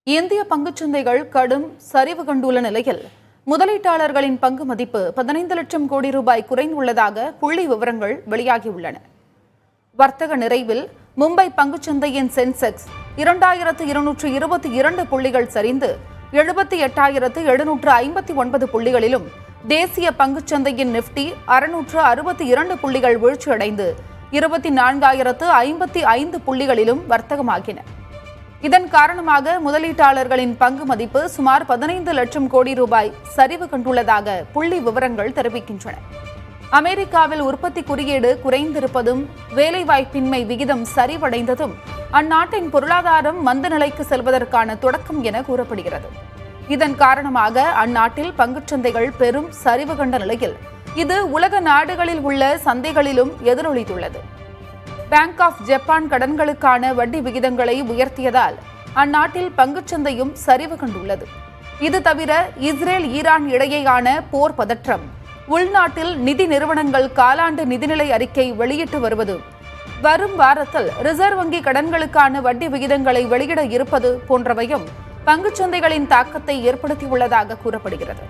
இந்திய பங்குச்சந்தைகள் கடும் சரிவு கண்டுள்ள நிலையில் முதலீட்டாளர்களின் பங்கு மதிப்பு 15 லட்சம் கோடி ரூபாய் குறைந்துள்ளதாக புள்ளி விவரங்கள் வெளியாகியுள்ளன. வர்த்தக நிறைவில் மும்பை பங்குச்சந்தையின் சென்செக்ஸ் 2222 புள்ளிகள் சரிந்து 78,759 புள்ளிகளிலும், தேசிய பங்குச்சந்தையின் நிப்டி 662 புள்ளிகள் வீழ்ச்சியடைந்து 24,055 புள்ளிகளிலும் வர்த்தகமாகின. இதன் காரணமாக முதலீட்டாளர்களின் பங்கு மதிப்பு சுமார் 15 லட்சம் கோடி ரூபாய் சரிவு கண்டுள்ளதாக புள்ளி விவரங்கள் தெரிவிக்கின்றன. அமெரிக்காவில் உற்பத்தி குறியீடு குறைந்திருப்பதும், வேலைவாய்ப்பின்மை விகிதம் சரிவடைந்ததும் அந்நாட்டின் பொருளாதாரம் மந்த நிலைக்கு செல்வதற்கான தொடக்கம் என கூறப்படுகிறது. இதன் காரணமாக அந்நாட்டில் பங்குச்சந்தைகள் பெரும் சரிவு கண்ட நிலையில் இது உலக நாடுகளில் உள்ள சந்தைகளிலும் எதிரொலித்துள்ளது. பேங்க் ஆஃப் ஜப்பான் கடன்களுக்கான வட்டி விகிதங்களை உயர்த்தியதால் அந்நாட்டில் பங்குச்சந்தையும் சரிவு கண்டுள்ளது. இது தவிர இஸ்ரேல் ஈரான் இடையேயான போர் பதற்றம், உள்நாட்டில் நிதி நிறுவனங்கள் காலாண்டு நிதிநிலை அறிக்கை வெளியிட்டு வருவது, வரும் வாரத்தில் ரிசர்வ் வங்கி கடன்களுக்கான வட்டி விகிதங்களை வெளியிட இருப்பது போன்றவையும் பங்குச்சந்தைகளின் தாக்கத்தை ஏற்படுத்தியுள்ளதாக கூறப்படுகிறது.